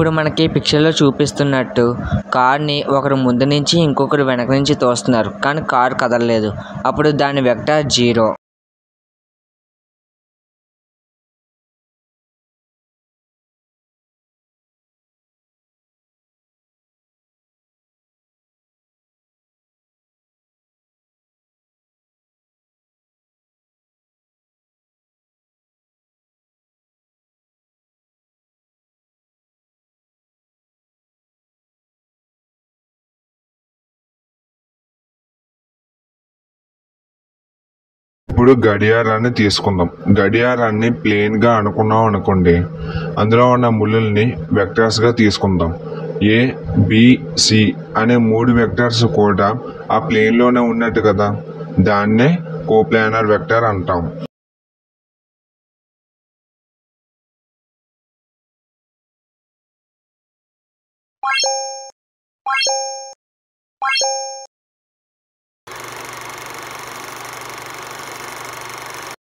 ఇప్పుడు మనకి పిక్చర్లో చూపిస్తున్నట్టు కార్ని ఒకరు ముందు నుంచి ఇంకొకరు వెనక నుంచి తోస్తున్నారు, కానీ కార్ కదలలేదు. అప్పుడు దాని వెక్టార్ 0. ఇప్పుడు గడియారాన్ని తీసుకుందాం. గడియారాన్ని ప్లేన్ గా అనుకున్నాం అనుకోండి, అందులో ఉన్న ముళ్ళుల్ని వెక్టర్స్ గా తీసుకుందాం. ఏ, బి, సి అనే 3 వెక్టర్స్ కూడా ఆ ప్లేన్ లోనే ఉన్నట్టు కదా, దాన్నే కోప్లానర్ వెక్టర్ అంటాం.